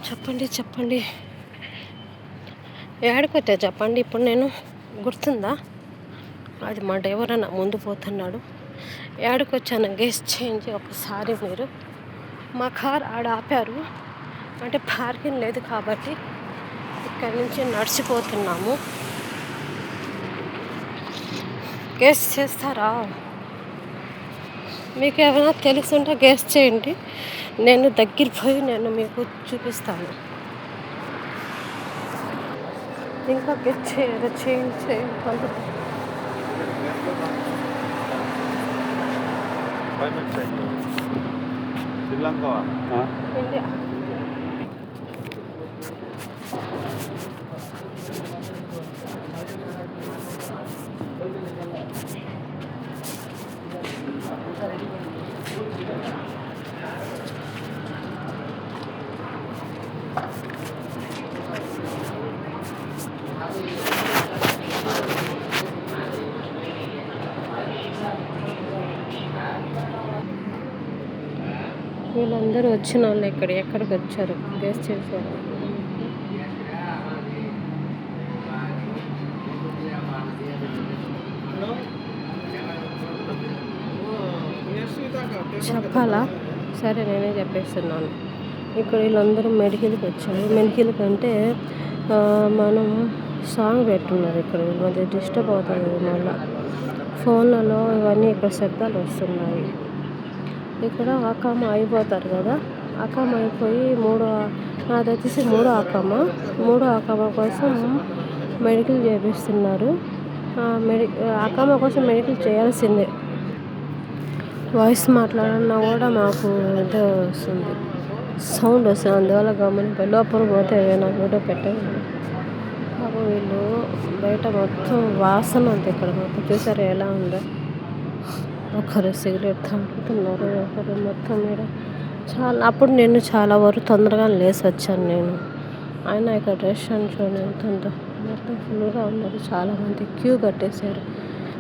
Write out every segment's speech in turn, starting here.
చెప్పండి చెప్పండి. ఏడకొచ్చా చెప్పండి ఇప్పుడు నేను? గుర్తుందా? అది మా డ్రైవర్ అన్న ముందు పోతున్నాడు. ఏడకొచ్చాను గెస్ చేయండి ఒకసారి మీరు. మా కార్ ఆడ ఆపారు, అంటే పార్కింగ్ లేదు కాబట్టి ఇక్కడి నుంచి నడిచిపోతున్నాము. గెస్ చేస్తారా? మీకు ఏమైనా తెలుసుంటే గెస్ చేయండి. నేను దగ్గర పోయి నేను మీకు చూపిస్తాను. ఇంకా గెస్ చేయాలి, చేయండి. శ్రీలంక ఇండియా. వీళ్ళందరూ వచ్చిన వాళ్ళు ఎక్కడికి వచ్చారు గెస్ చేశారు. చెప్పాలా? సరే నేనే చెప్పేస్తున్నాను. ఇక్కడ వీళ్ళందరూ మెడికల్కి వచ్చారు. మెడికల్ కంటే మనం సాంగ్ పెట్టున్నారు. ఇక్కడ మధ్య డిస్టర్బ్ అవుతుంది. మళ్ళీ ఫోన్లలో ఇవన్నీ ఇక్కడ శబ్దాలు వస్తున్నాయి. ఇక్కడ అకామ అయిపోతారు కదా, అకామ అయిపోయి నాది వచ్చేసి మూడో అకామ కోసం మెడికల్ చేపిస్తున్నారు. అకామ కోసం మెడికల్ చేయాల్సిందే. వాయిస్ మాట్లాడన్నా కూడా మాకు ఏదో వస్తుంది, సౌండ్ వస్తుంది. అందువల్ల గమనించి లోపల పోతే ఏమైనా వీడియో పెట్టాను. పాపం వీళ్ళు బయట మొత్తం వాసన ఉంది. ఇక్కడ మొత్తం చూసారు ఎలా ఉందో. ఒకరు సిగరెట్ తాగుతున్నారు, ఒకరు మొత్తం మీద అప్పుడు నేను చాలా వరకు తొందరగా లేసి వచ్చాను నేను. అయినా ఇక్కడ రెస్టారెంట్ చూడండి ఎంత ఉందో, మొత్తం ఫుల్గా ఉన్నారు. చాలామంది క్యూ కట్టేశారు.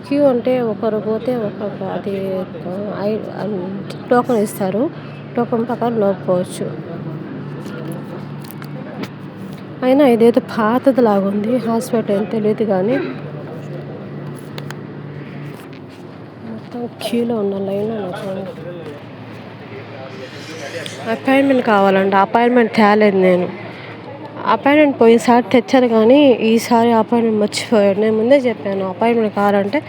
క్యూ అంటే ఒకరు పోతే ఒకరు అది టోకెన్ ఇస్తారు. టోకెన్ ప్రకారం లోపుకోవచ్చు. అయినా ఇదేదో పాతది లాగుంది హాస్పిటల్, ఏం తెలియదు కానీ మొత్తం క్యూలో ఉన్న లైన్లో చూడండి. అపాయింట్మెంట్ కావాలండి. అపాయింట్మెంట్ తేలేదు నేను. అపాయింట్మెంట్ పోయినసారి తెచ్చారు కానీ ఈసారి అపాయింట్మెంట్ మర్చిపోయాడు. నేను ముందే చెప్పాను అపాయింట్మెంట్ కావాలంటే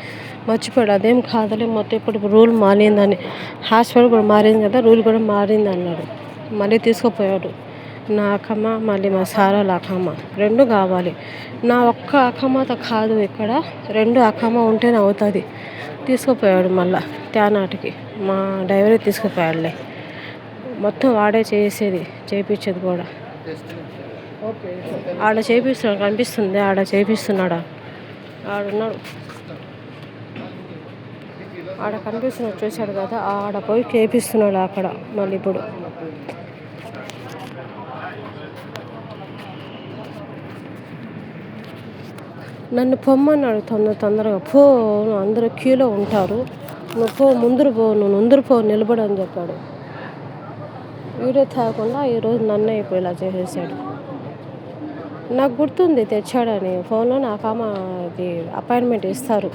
మర్చిపోయాడు. అదేం కాదులే, మొత్తం ఇప్పుడు రూల్ మారిందని, హాస్పిటల్ కూడా మారింది కదా, రూల్ కూడా మారింది అన్నాడు. మళ్ళీ తీసుకుపోయాడు. నా అక్కమ్మ మళ్ళీ మా సారాల అక్కమ్మ రెండు కావాలి. నా ఒక్క అక్కమ్మతో కాదు, ఇక్కడ రెండు అక్కమ్మ ఉంటేనే అవుతుంది. తీసుకుపోయాడు మళ్ళీ తేనాటికి. మా డ్రైవరే తీసుకుపోయాడులే. మొత్తం వాడే చేయించేది కూడా. ఆడ చేపిస్తున్నాడు, కనిపిస్తుంది. ఆడ చేపిస్తున్నాడా? ఆడున్నాడు, ఆడ కనిపిస్తున్నాడు, చూశాడు కదా, ఆడ పోయి చేపిస్తున్నాడు అక్కడ. మళ్ళీ ఇప్పుడు నన్ను పొమ్మన్నాడు తొందరగా పో, అందరూ క్యూలో ఉంటారు, నువ్వు పో, ముందరు పో నిలబడు అని చెప్పాడు. వీడియో తాగకుండా ఈరోజు నన్నే ఇప్పుడు ఇలా చేసేసాడు. నాకు గుర్తుంది తెచ్చాడని. ఫోన్లో నాకు అది అపాయింట్మెంట్ ఇస్తారు.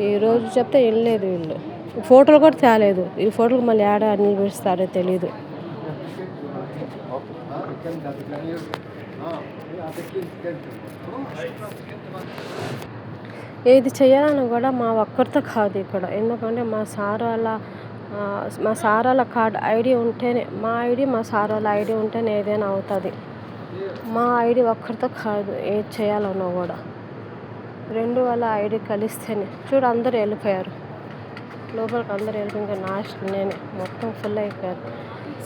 ఈరోజు చెప్తే వెళ్ళలేదు వీళ్ళు. ఫోటోలు కూడా తేలేదు. ఈ ఫోటోలు మళ్ళీ ఏడ నిలబెడతారో తెలీదు. ఏది చేయాలని కూడా మా ఒక్కరితో కాదు ఇక్కడ. ఎందుకంటే మా సారాల కార్డ్ ఐడి ఉంటేనే, మా ఐడి మా సారాల ఐడి ఉంటేనే ఏదైనా అవుతుంది. మా ఐడి ఒక్కరితో కాదు ఏది చేయాలన్నా కూడా. రెండు వాళ్ళ ఐడి కలిస్తేనే. చూడు అందరూ వెళ్ళిపోయారు లోపలికి, అందరూ వెళ్ళిపోయి నేనే మొత్తం ఫుల్ అయిపోయారు.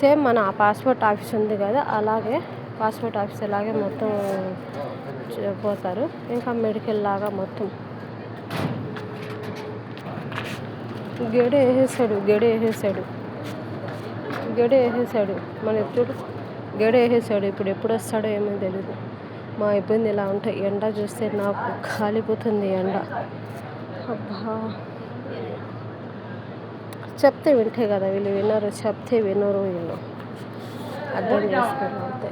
సేమ్ మన పాస్పోర్ట్ ఆఫీస్ ఉంది కదా, అలాగే పాస్పోర్ట్ ఆఫీస్ అలాగే మొత్తం పోతారు. ఇంకా మెడికల్ లాగా మొత్తం గెడ వేసేసాడు. మన ఎప్పుడు గెడ వేసేసాడు. ఇప్పుడు ఎప్పుడు వస్తాడో ఏమో తెలీదు. మా ఇబ్బంది ఇలా ఉంటాయి. ఎండ చూస్తే నాకు కాలిపోతుంది ఎండ. అబ్బా, చెప్తే వింటే కదా వీళ్ళు, వినరు. చెప్తే వినరు వీళ్ళు. అర్థం చేసుకోండి అంతే.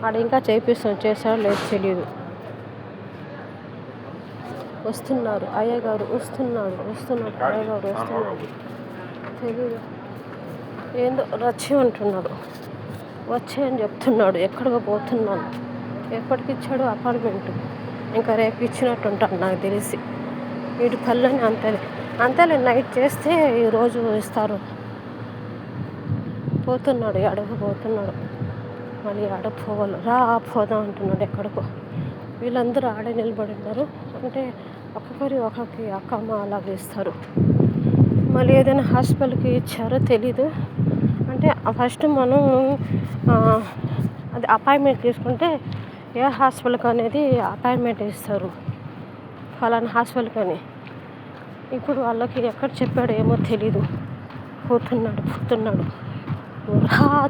ఆడ ఇంకా చేశాడో లేదు తెలియదు. వస్తున్నారు అయ్యగారు, వస్తున్నాడు అయ్యగారు వస్తున్నాడు. తెలీదు, ఏందో రచ్చి అంటున్నాడు, వచ్చాయని చెప్తున్నాడు. ఎక్కడికో పోతున్నాను. ఎప్పటికి ఇచ్చాడు అపార్ట్మెంట్? ఇంకా రేపు ఇచ్చినట్టు ఉంటాను నాకు తెలిసి. వీటి పళ్ళని అంతేలే నైట్ చేస్తే ఈరోజు ఇస్తారు. పోతున్నాడు, ఎడకు పోతున్నాడు. మళ్ళీ ఆడ పోవాలి, పోదాం అంటున్నాడు ఎక్కడికో. వీళ్ళందరూ ఆడే నిలబడి ఉన్నారు. అంటే ఒక్కొక్కరికి అక్కమ్మ అలాగే ఇస్తారు. మళ్ళీ ఏదైనా హాస్పిటల్కి ఇచ్చారో తెలీదు. అంటే ఫస్ట్ మనం అది అపాయింట్మెంట్ తీసుకుంటే ఏ హాస్పిటల్కి అనేది అపాయింట్మెంట్ ఇస్తారు, ఫలానా హాస్పిటల్కి అని. ఇప్పుడు వాళ్ళకి ఎక్కడ చెప్పాడో ఏమో తెలీదు. పోతున్నాడు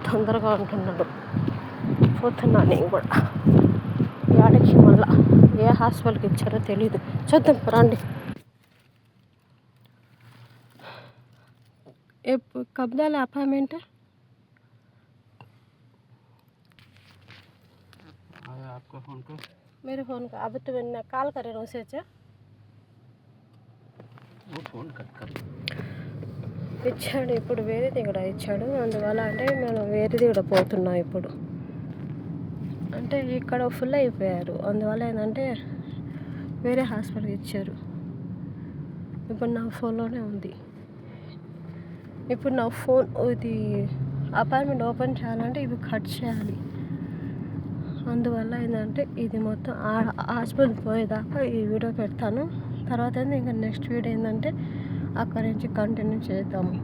తొందరగా అంటున్నాడు. పోతున్నాను నేను కూడా యాడకి. మళ్ళా ఏ హాస్పిటల్కి ఇచ్చారో తెలీదు. చూద్దాం రండి. कब डाला अपार्टमेंट? आया आपका फ़ोन को? मेरे फ़ोन का अभी तो मैंने कॉल करे उसे वो फ़ोन कट कर ఇచ్చాడు. ఇప్పుడు వేరేది ఇక్కడ ఇచ్చాడు. అందువల్ల అంటే మేము వేరేది ఇక్కడ పోతున్నాం ఇప్పుడు. అంటే ఇక్కడ ఫుల్ అయిపోయారు. అందువల్ల ఏంటంటే వేరే హాస్పిటల్కి ఇచ్చారు. ఇప్పుడు నా ఫోన్లోనే ఉంది. ఇప్పుడు నా ఫోన్ ఇది అపార్ట్మెంట్ ఓపెన్ చేయాలంటే ఇవి కట్ చేయాలి. అందువల్ల ఏంటంటే ఇది మొత్తం హాస్పిటల్ పోయేదాకా ఈ వీడియో పెడతాను. తర్వాత ఇంకా నెక్స్ట్ వీడియో ఏంటంటే అక్కడి నుంచి కంటిన్యూ చేద్దాము.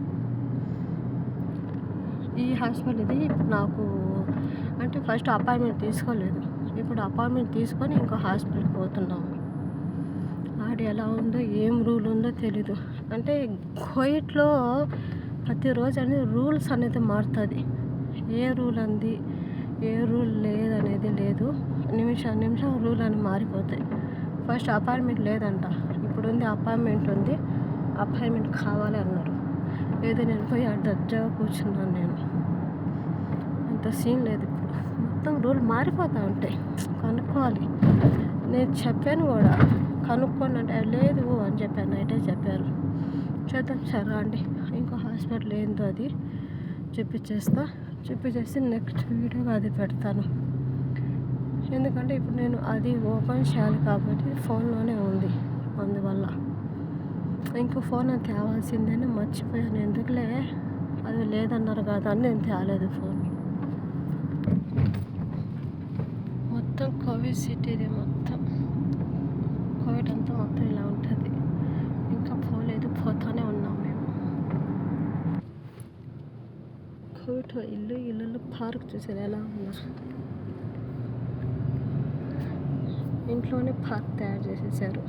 ఈ హాస్పిటల్ ఇది నాకు అంటే ఫస్ట్ అపాయింట్మెంట్ తీసుకోలేదు. ఇప్పుడు అపాయింట్మెంట్ తీసుకొని ఇంకో హాస్పిటల్కి పోతున్నాము. ఆడ ఎలా ఉందో ఏం రూల్ ఉందో తెలీదు. అంటే కోవిడ్లో ప్రతిరోజు అనేది రూల్స్ అనేది మారుతుంది. ఏ రూల్ అంది ఏ రూల్ లేదనేది లేదు. నిమిషం రూల్ అని మారిపోతాయి. ఫస్ట్ అపాయింట్మెంట్ లేదంట, ఇప్పుడు ఉంది అపాయింట్మెంట్ ఉంది. అపాయింట్మెంట్ కావాలి అన్నారు. ఏదో నేను పోయి దర్జాగా కూర్చున్నాను. నేను అంత సీన్ లేదు. ఇప్పుడు మొత్తం రూల్ మారిపోతూ ఉంటాయి. కనుక్కోవాలి. నేను చెప్పాను కూడా కనుక్కోండి అంటే లేదు అని చెప్పాను. నైటే చెప్పారు. చూద్దాం సరే అండి. ఇంకో హాస్పిటల్ ఏందో అది చూపించేసి నెక్స్ట్ వీడియోగా అది పెడతాను. ఎందుకంటే ఇప్పుడు నేను అది ఓపెన్ చేయాలి కాబట్టి ఫోన్లోనే ఉంది. అందువల్ల ఇంకో ఫోన్ అది తేవాల్సిందని మర్చిపోయాను. ఎందుకులే అది లేదన్నారు కదా అని నేను తేలేదు ఫోన్. మొత్తం కోవిడ్ సిటీది, మొత్తం కోవిడ్ అంతా మొత్తం ఇలా ఉంటుంది. ఇంకా పోలేదు, పోతానే ఉన్నాం మేము. కోవిడ్ ఇల్లు పార్క్ చూసారు ఎలా ఉన్నా. ఇంట్లోనే పార్క్ తయారు చేసేసారు.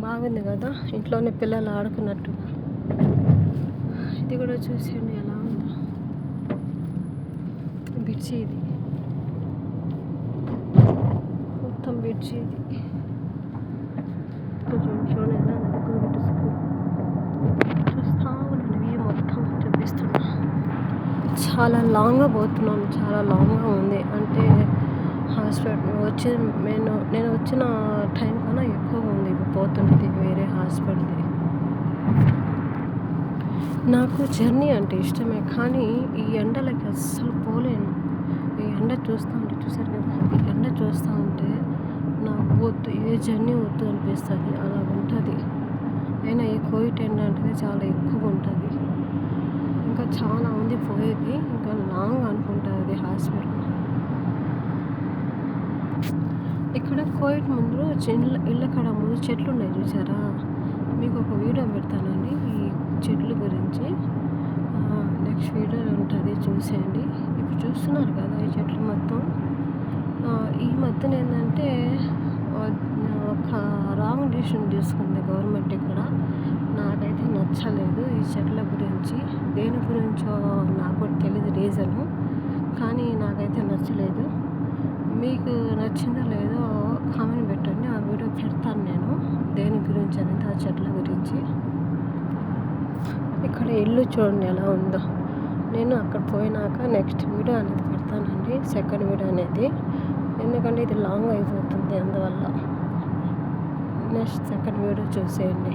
బాగుంది కదా, ఇంట్లోనే పిల్లలు ఆడుకున్నట్టుగా. ఇది కూడా చూసేయండి ఎలా ఉందో. బిడ్జి ఇది మొత్తం బిడ్జి ఇది. చూడండి ఎలా చూస్తా ఉన్నాను. మొత్తం చూపిస్తున్నా. చాలా లాంగ్గా పోతున్నాను. చాలా లాంగ్గా ఉంది. అంటే హాస్పిటల్ నేను వచ్చిన టైం కన్నా ఎక్కువగా ఉంది ఇప్పుడు పోతున్నది వేరే హాస్పిటల్ది. నాకు జర్నీ అంటే ఇష్టమే, కానీ ఈ ఎండలకి అస్సలు పోలేను. ఈ ఎండ చూస్తూ ఉంటే చూసారు కదా, ఈ ఎండ చూస్తూ ఉంటే నాకు వద్దు, ఏ జర్నీ వద్దు అనిపిస్తుంది. అలా ఉంటుంది. అయినా ఈ కోవిడ్ ఎండ అంటే చాలా ఎక్కువగా ఉంటుంది. ఇంకా చాలా ఉంది పోయేది. ఇంకా లాంగ్ అనుకుంటుంది హాస్పిటల్. ఇక్కడ కోవిడ్ ముందు ఇళ్ళ కాడ ముందు చెట్లు ఉన్నాయి చూసారా. మీకు ఒక వీడియో పెడతానండి ఈ చెట్ల గురించి. నెక్స్ట్ వీడియోలో ఉంటుంది, చూసేయండి. ఇప్పుడు చూస్తున్నారు కదా ఈ చెట్లు మొత్తం. ఈ మధ్యన ఏంటంటే ఒక రాంగ్ డిసిషన్ తీసుకుంది గవర్నమెంట్ ఇక్కడ. నాకైతే నచ్చలేదు ఈ చెట్ల గురించి. దేని గురించో నాకు కూడా తెలియదు రీజను, కానీ నాకైతే నచ్చలేదు. మీకు నచ్చిందో లేదో కామెంట్ పెట్టండి. ఆ వీడియో పెడతాను నేను దేని గురించి అనేది, ఆ చెట్ల గురించి. ఇక్కడ ఇల్లు చూడండి ఎలా ఉందో. నేను అక్కడ పోయినాక నెక్స్ట్ వీడియో అనేది పెడతానండి, సెకండ్ వీడియో అనేది. ఎందుకంటే ఇది లాంగ్ అయిపోతుంది, అందువల్ల నెక్స్ట్ సెకండ్ వీడియో చూసేయండి.